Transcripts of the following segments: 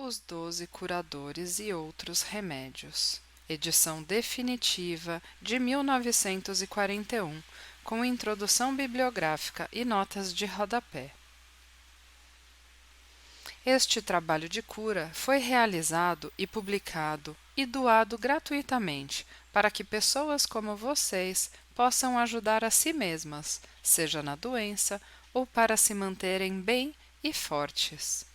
Os 12 Curadores e Outros Remédios, edição definitiva de 1941, com introdução bibliográfica e notas de rodapé. Este trabalho de cura foi realizado e publicado e doado gratuitamente para que pessoas como vocês possam ajudar a si mesmas, seja na doença ou para se manterem bem e fortes.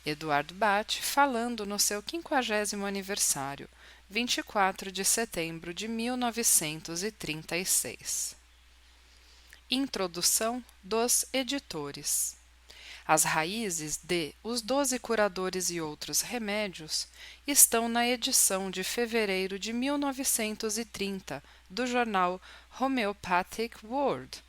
Eduard Bach falando no seu 50º aniversário, 24 de setembro de 1936. Introdução dos editores. As raízes de Os 12 Curadores e Outros Remédios estão na edição de fevereiro de 1930 do jornal Homeopathic World.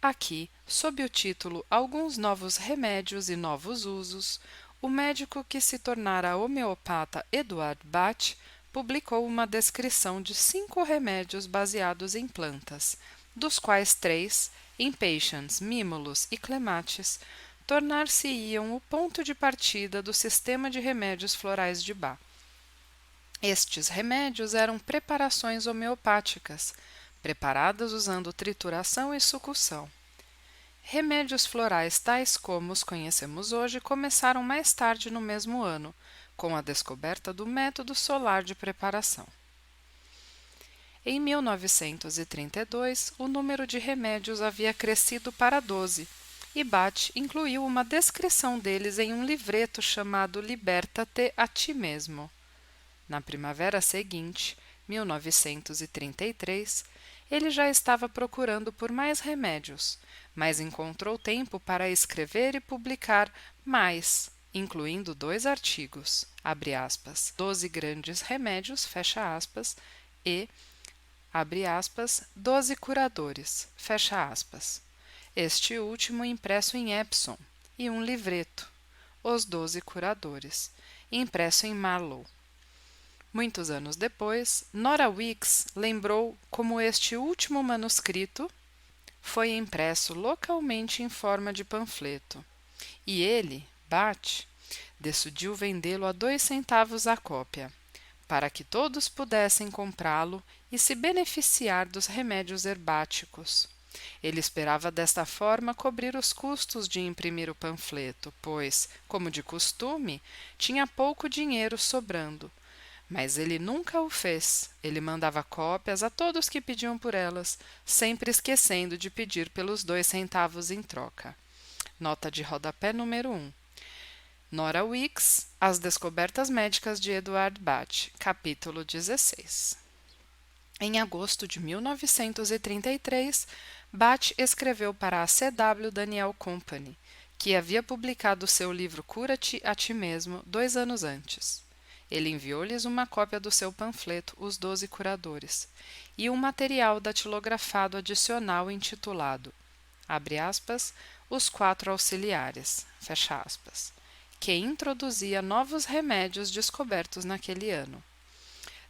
Aqui, sob o título Alguns Novos Remédios e Novos Usos, o médico que se tornara homeopata Eduard Bach publicou uma descrição de 5 remédios baseados em plantas, dos quais 3, Impatiens, Mimulus e Clematis, tornar-se-iam o ponto de partida do sistema de remédios florais de Bach. Estes remédios eram preparações homeopáticas, preparadas usando trituração e sucção. Remédios florais tais como os conhecemos hoje começaram mais tarde no mesmo ano, com a descoberta do método solar de preparação. Em 1932, o número de remédios havia crescido para 12, e Bach incluiu uma descrição deles em um livreto chamado Liberta-te a ti mesmo. Na primavera seguinte, 1933, ele já estava procurando por mais remédios, mas encontrou tempo para escrever e publicar mais, incluindo 2 artigos, abre aspas, 12 grandes remédios, fecha aspas, e, abre aspas, 12 curadores, fecha aspas. Este último impresso em Epsom, e um livreto, Os 12 Curadores, impresso em Marlow. Muitos anos depois, Nora Weeks lembrou como este último manuscrito foi impresso localmente em forma de panfleto, e ele, Bach, decidiu vendê-lo a 2 centavos a cópia, para que todos pudessem comprá-lo e se beneficiar dos remédios herbáticos. Ele esperava desta forma cobrir os custos de imprimir o panfleto, pois, como de costume, tinha pouco dinheiro sobrando. Mas ele nunca o fez. Ele mandava cópias a todos que pediam por elas, sempre esquecendo de pedir pelos 2 centavos em troca. Nota de rodapé número 1. Nora Weeks, As Descobertas Médicas de Eduard Bach, capítulo 16. Em agosto de 1933, Bach escreveu para a C.W. Daniel Company, que havia publicado seu livro Cura-te a ti mesmo 2 anos antes. Ele enviou-lhes uma cópia do seu panfleto Os 12 Curadores e um material datilografado adicional intitulado, abre aspas, Os 4 Auxiliares, fecha aspas, que introduzia novos remédios descobertos naquele ano.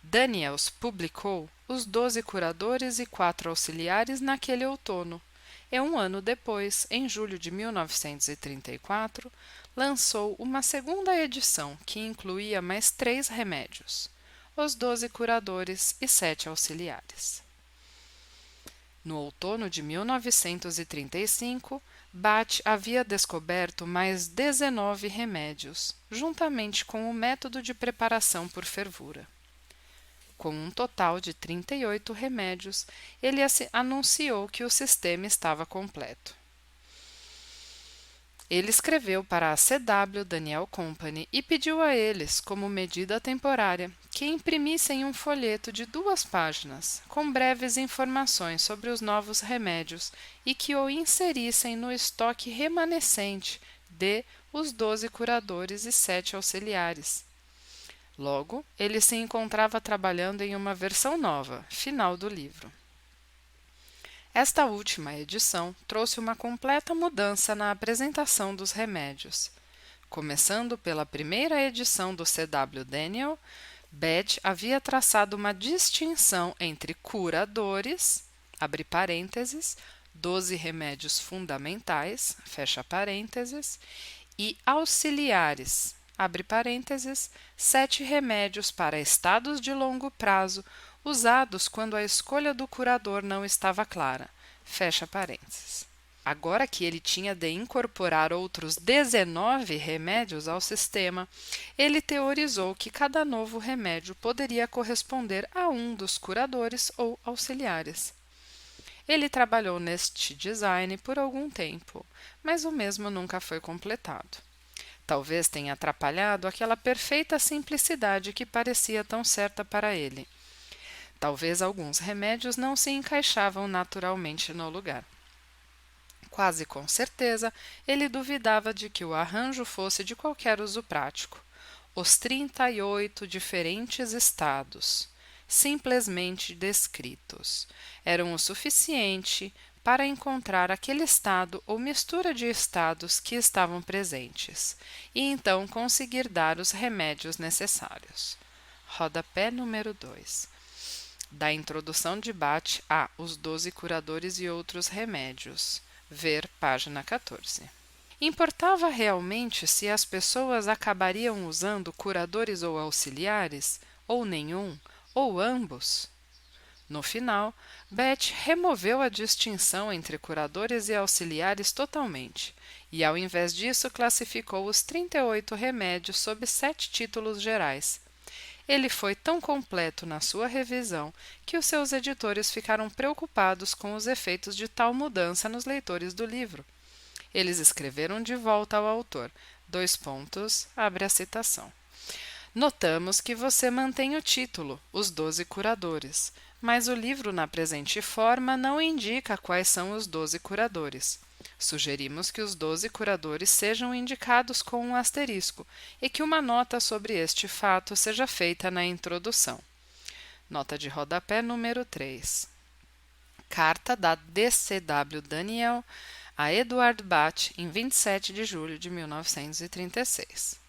Daniels publicou Os 12 Curadores e 4 Auxiliares naquele outono, e um ano depois, em julho de 1934, lançou uma segunda edição que incluía mais 3 remédios, Os 12 Curadores e 7 Auxiliares. No outono de 1935, Bach havia descoberto mais 19 remédios, juntamente com o método de preparação por fervura. Com um total de 38 remédios, ele anunciou que o sistema estava completo. Ele escreveu para a C.W. Daniel Company e pediu a eles, como medida temporária, que imprimissem um folheto de 2 páginas, com breves informações sobre os novos remédios e que o inserissem no estoque remanescente de Os 12 Curadores e 7 Auxiliares. Logo, ele se encontrava trabalhando em uma versão nova, final do livro. Esta última edição trouxe uma completa mudança na apresentação dos remédios. Começando pela primeira edição do C.W. Daniel, Bach havia traçado uma distinção entre curadores, abre parênteses, 12 remédios fundamentais, fecha parênteses, e auxiliares, abre parênteses, 7 remédios para estados de longo prazo usados quando a escolha do curador não estava clara, fecha parênteses. Agora que ele tinha de incorporar outros 19 remédios ao sistema, ele teorizou que cada novo remédio poderia corresponder a um dos curadores ou auxiliares. Ele trabalhou neste design por algum tempo, mas o mesmo nunca foi completado. Talvez tenha atrapalhado aquela perfeita simplicidade que parecia tão certa para ele. Talvez alguns remédios não se encaixavam naturalmente no lugar. Quase com certeza, ele duvidava de que o arranjo fosse de qualquer uso prático. Os 38 diferentes estados, simplesmente descritos, eram o suficiente para encontrar aquele estado ou mistura de estados que estavam presentes, e então conseguir dar os remédios necessários. Rodapé número 2. Da introdução de Bach a Os 12 Curadores e Outros Remédios. Ver página 14. Importava realmente se as pessoas acabariam usando curadores ou auxiliares, ou nenhum, ou ambos? No final, Bach removeu a distinção entre curadores e auxiliares totalmente, e ao invés disso classificou os 38 remédios sob 7 títulos gerais. Ele foi tão completo na sua revisão que os seus editores ficaram preocupados com os efeitos de tal mudança nos leitores do livro. Eles escreveram de volta ao autor, abre a citação. Notamos que você mantém o título, Os 12 Curadores, mas o livro na presente forma não indica quais são os 12 curadores. Sugerimos que os 12 curadores sejam indicados com um asterisco e que uma nota sobre este fato seja feita na introdução. Nota de rodapé número 3. Carta da D.C.W. Daniel a Eduard Bach em 27 de julho de 1936.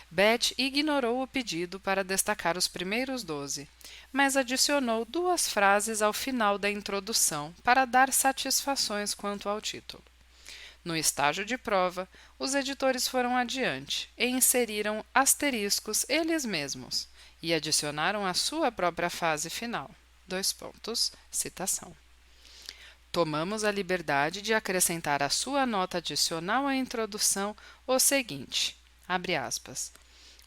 Bach ignorou o pedido para destacar os primeiros 12, mas adicionou 2 frases ao final da introdução para dar satisfações quanto ao título. No estágio de prova, os editores foram adiante e inseriram asteriscos eles mesmos e adicionaram a sua própria frase final. Citação. Tomamos a liberdade de acrescentar à sua nota adicional à introdução o seguinte, abre aspas,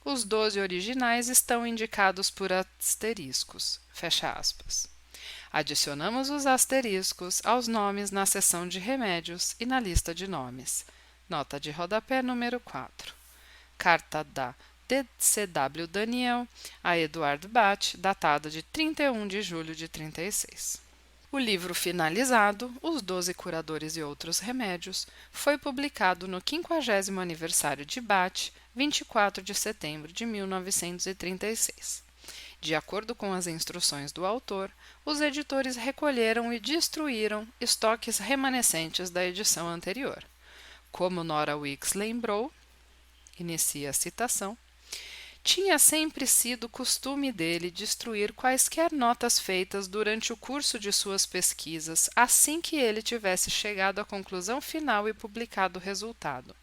os 12 originais estão indicados por asteriscos, fecha aspas. Adicionamos os asteriscos aos nomes na seção de remédios e na lista de nomes. Nota de rodapé número 4. Carta da D.C.W. Daniel a Eduard Bach, datada de 31 de julho de 36. O livro finalizado, Os 12 Curadores e Outros Remédios, foi publicado no 50º aniversário de Bach, 24 de setembro de 1936. De acordo com as instruções do autor, os editores recolheram e destruíram estoques remanescentes da edição anterior. Como Nora Weeks lembrou, inicia a citação, tinha sempre sido costume dele destruir quaisquer notas feitas durante o curso de suas pesquisas assim que ele tivesse chegado à conclusão final e publicado o resultado.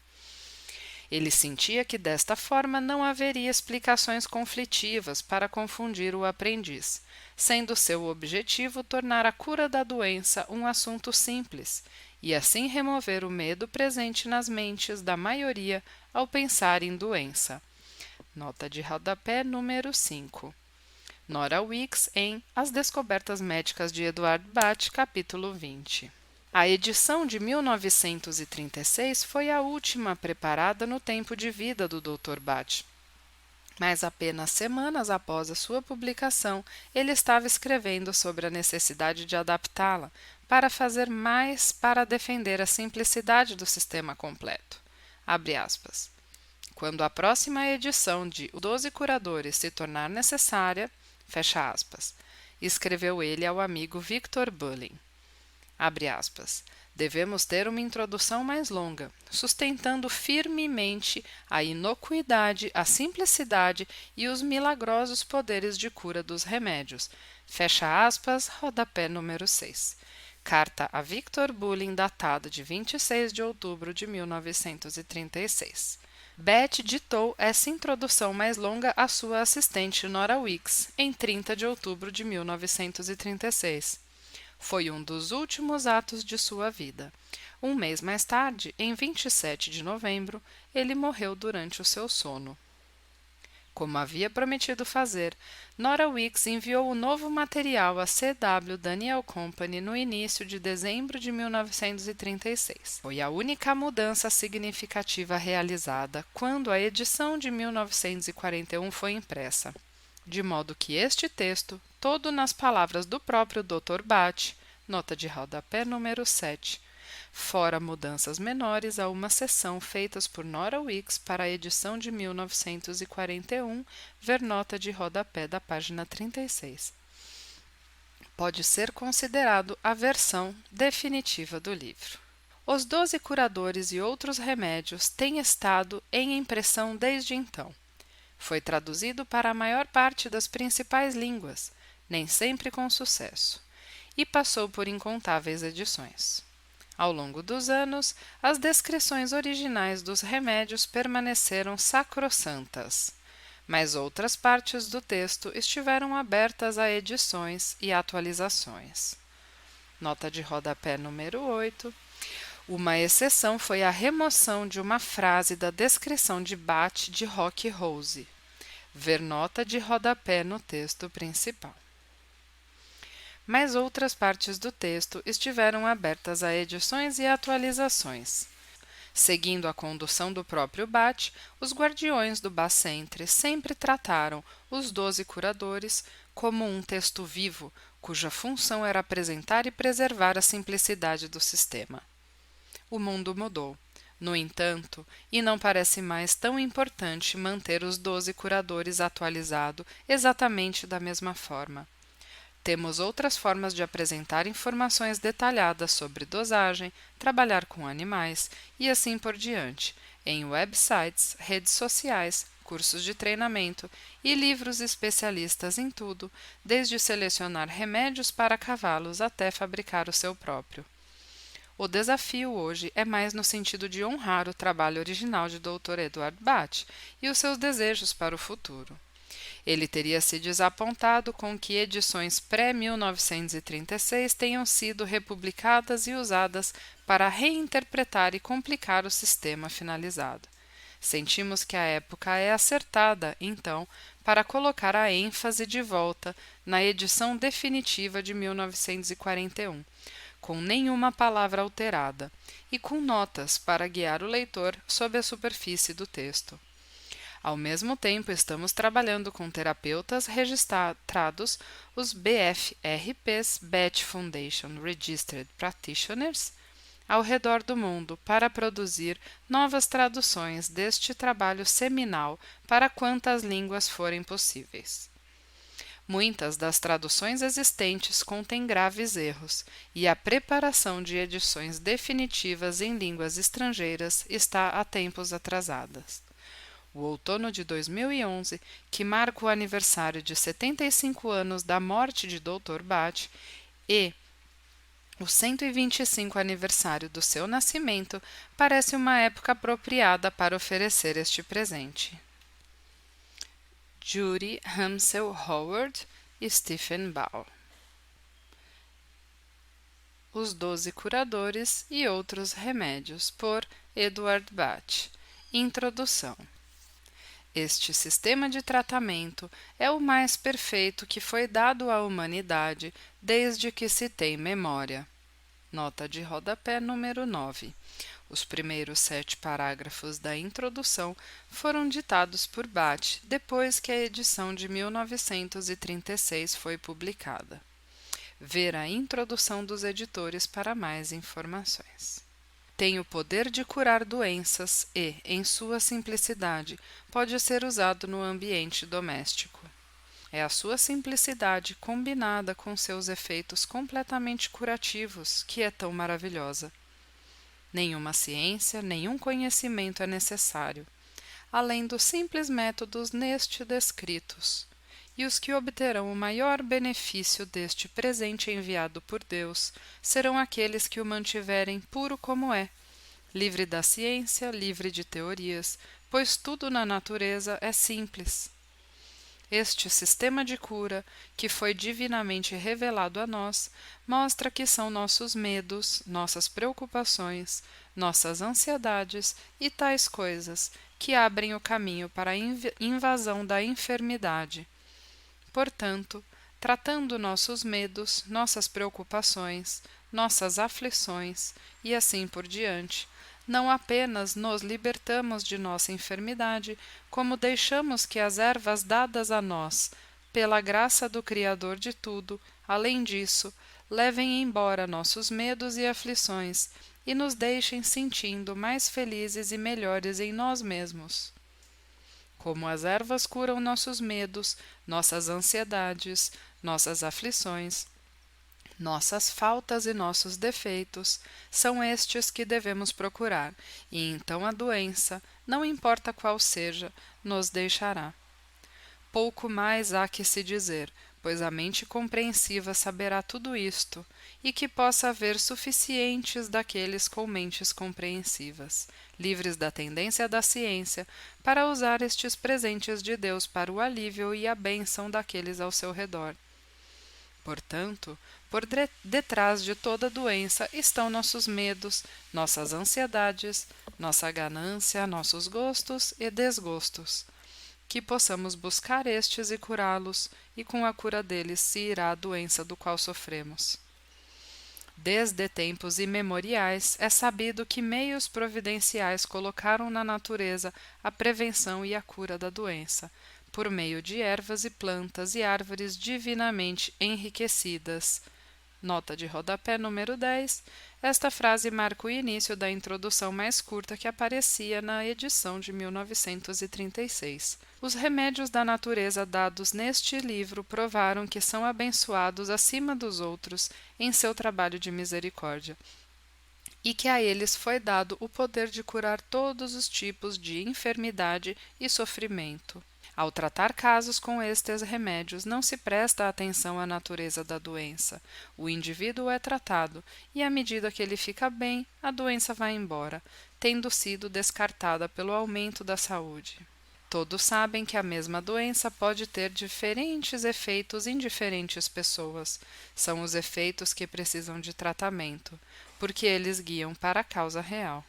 Ele sentia que desta forma não haveria explicações conflitivas para confundir o aprendiz, sendo seu objetivo tornar a cura da doença um assunto simples e assim remover o medo presente nas mentes da maioria ao pensar em doença. Nota de rodapé número 5. Nora Weeks em As Descobertas Médicas de Eduard Bach, capítulo 20. A edição de 1936 foi a última preparada no tempo de vida do Dr. Bach. Mas apenas semanas após a sua publicação, ele estava escrevendo sobre a necessidade de adaptá-la para fazer mais para defender a simplicidade do sistema completo. Abre aspas. Quando a próxima edição de Os 12 Curadores se tornar necessária, fecha aspas, escreveu ele ao amigo Victor Bulling. Abre aspas, devemos ter uma introdução mais longa, sustentando firmemente a inocuidade, a simplicidade e os milagrosos poderes de cura dos remédios. Fecha aspas, rodapé número 6. Carta a Victor Bulling, datada de 26 de outubro de 1936. Beth ditou essa introdução mais longa à sua assistente Nora Weeks em 30 de outubro de 1936. Foi um dos últimos atos de sua vida. Um mês mais tarde, em 27 de novembro, ele morreu durante o seu sono. Como havia prometido fazer, Nora Weeks enviou o novo material à C.W. Daniel Company no início de dezembro de 1936. Foi a única mudança significativa realizada quando a edição de 1941 foi impressa, de modo que este texto, todo nas palavras do próprio Dr. Bate, nota de rodapé número 7, fora mudanças menores a uma seção feitas por Nora Weeks para a edição de 1941, ver nota de rodapé da página 36. Pode ser considerado a versão definitiva do livro. Os 12 curadores e outros remédios têm estado em impressão desde então. Foi traduzido para a maior parte das principais línguas, nem sempre com sucesso, e passou por incontáveis edições. Ao longo dos anos, as descrições originais dos remédios permaneceram sacrossantas, mas outras partes do texto estiveram abertas a edições e atualizações. Nota de rodapé número 8. Uma exceção foi a remoção de uma frase da descrição de Bate de Rock Rose. Ver nota de rodapé no texto principal. Mas outras partes do texto estiveram abertas a edições e atualizações. Seguindo a condução do próprio Bate, os guardiões do Bas-Centre sempre trataram os 12 curadores como um texto vivo, cuja função era apresentar e preservar a simplicidade do sistema. O mundo mudou, no entanto, e não parece mais tão importante manter os 12 curadores atualizados exatamente da mesma forma. Temos outras formas de apresentar informações detalhadas sobre dosagem, trabalhar com animais e assim por diante, em websites, redes sociais, cursos de treinamento e livros especialistas em tudo, desde selecionar remédios para cavalos até fabricar o seu próprio. O desafio hoje é mais no sentido de honrar o trabalho original de Dr. Edward Bate e os seus desejos para o futuro. Ele teria se desapontado com que edições pré-1936 tenham sido republicadas e usadas para reinterpretar e complicar o sistema finalizado. Sentimos que a época é acertada, então, para colocar a ênfase de volta na edição definitiva de 1941, com nenhuma palavra alterada, e com notas para guiar o leitor sob a superfície do texto. Ao mesmo tempo, estamos trabalhando com terapeutas registrados, os BFRPs, Beth Foundation Registered Practitioners, ao redor do mundo para produzir novas traduções deste trabalho seminal para quantas línguas forem possíveis. Muitas das traduções existentes contêm graves erros, e a preparação de edições definitivas em línguas estrangeiras está a tempos atrasadas. O outono de 2011, que marca o aniversário de 75 anos da morte de Dr. Bate e o 125 aniversário do seu nascimento, parece uma época apropriada para oferecer este presente. Judy Hamsel Howard e Stephen Ball. Os 12 curadores e outros remédios, por Edward Bate. Introdução. Este sistema de tratamento é o mais perfeito que foi dado à humanidade desde que se tem memória. Nota de rodapé número 9. Os primeiros 7 parágrafos da introdução foram ditados por Bate depois que a edição de 1936 foi publicada. Ver a introdução dos editores para mais informações. Tem o poder de curar doenças e, em sua simplicidade, pode ser usado no ambiente doméstico. É a sua simplicidade combinada com seus efeitos completamente curativos que é tão maravilhosa. Nenhuma ciência, nenhum conhecimento é necessário, além dos simples métodos neste descritos. E os que obterão o maior benefício deste presente enviado por Deus serão aqueles que o mantiverem puro como é, livre da ciência, livre de teorias, pois tudo na natureza é simples. Este sistema de cura, que foi divinamente revelado a nós, mostra que são nossos medos, nossas preocupações, nossas ansiedades e tais coisas que abrem o caminho para a invasão da enfermidade. Portanto, tratando nossos medos, nossas preocupações, nossas aflições e assim por diante, não apenas nos libertamos de nossa enfermidade, como deixamos que as ervas dadas a nós, pela graça do Criador de tudo, além disso, levem embora nossos medos e aflições e nos deixem sentindo mais felizes e melhores em nós mesmos. Como as ervas curam nossos medos, nossas ansiedades, nossas aflições, nossas faltas e nossos defeitos, são estes que devemos procurar, e então a doença, não importa qual seja, nos deixará. Pouco mais há que se dizer, pois a mente compreensiva saberá tudo isto, e que possa haver suficientes daqueles com mentes compreensivas, livres da tendência da ciência, para usar estes presentes de Deus para o alívio e a bênção daqueles ao seu redor. Portanto, por detrás de toda doença estão nossos medos, nossas ansiedades, nossa ganância, nossos gostos e desgostos. Que possamos buscar estes e curá-los, e com a cura deles se irá a doença do qual sofremos. Desde tempos imemoriais é sabido que meios providenciais colocaram na natureza a prevenção e a cura da doença, por meio de ervas e plantas e árvores divinamente enriquecidas. Nota de rodapé número 10. Esta frase marca o início da introdução mais curta que aparecia na edição de 1936. Os remédios da natureza dados neste livro provaram que são abençoados acima dos outros em seu trabalho de misericórdia, e que a eles foi dado o poder de curar todos os tipos de enfermidade e sofrimento. Ao tratar casos com estes remédios, não se presta atenção à natureza da doença. O indivíduo é tratado, e à medida que ele fica bem, a doença vai embora, tendo sido descartada pelo aumento da saúde. Todos sabem que a mesma doença pode ter diferentes efeitos em diferentes pessoas. São os efeitos que precisam de tratamento, porque eles guiam para a causa real.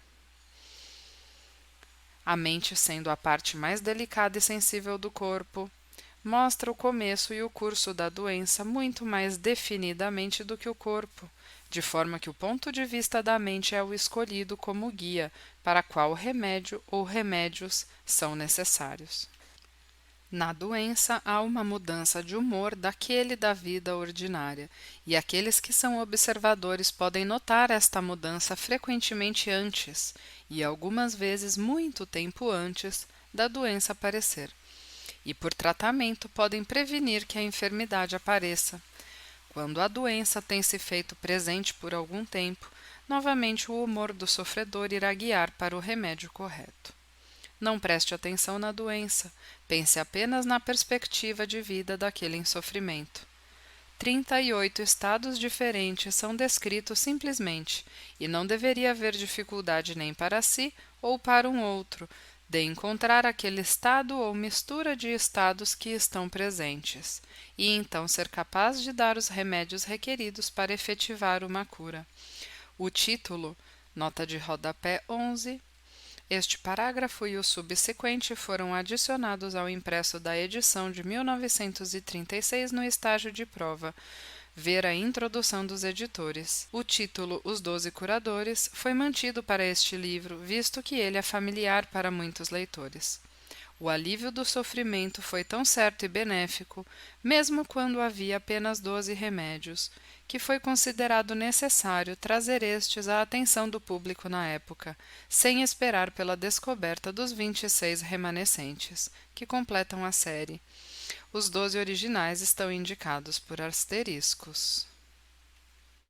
A mente, sendo a parte mais delicada e sensível do corpo, mostra o começo e o curso da doença muito mais definidamente do que o corpo, de forma que o ponto de vista da mente é o escolhido como guia para qual remédio ou remédios são necessários. Na doença há uma mudança de humor daquele da vida ordinária, e aqueles que são observadores podem notar esta mudança frequentemente antes, e algumas vezes muito tempo antes, da doença aparecer. E por tratamento podem prevenir que a enfermidade apareça. Quando a doença tem se feito presente por algum tempo, novamente o humor do sofredor irá guiar para o remédio correto. Não preste atenção na doença, pense apenas na perspectiva de vida daquele em sofrimento. 38 estados diferentes são descritos simplesmente, e não deveria haver dificuldade nem para si ou para um outro, de encontrar aquele estado ou mistura de estados que estão presentes, e então ser capaz de dar os remédios requeridos para efetivar uma cura. O título, nota de rodapé 11, este parágrafo e o subsequente foram adicionados ao impresso da edição de 1936 no estágio de prova. Ver a introdução dos editores. O título Os 12 Curadores foi mantido para este livro, visto que ele é familiar para muitos leitores. O alívio do sofrimento foi tão certo e benéfico, mesmo quando havia apenas 12 remédios, que foi considerado necessário trazer estes à atenção do público na época, sem esperar pela descoberta dos 26 remanescentes, que completam a série. Os 12 originais estão indicados por asteriscos.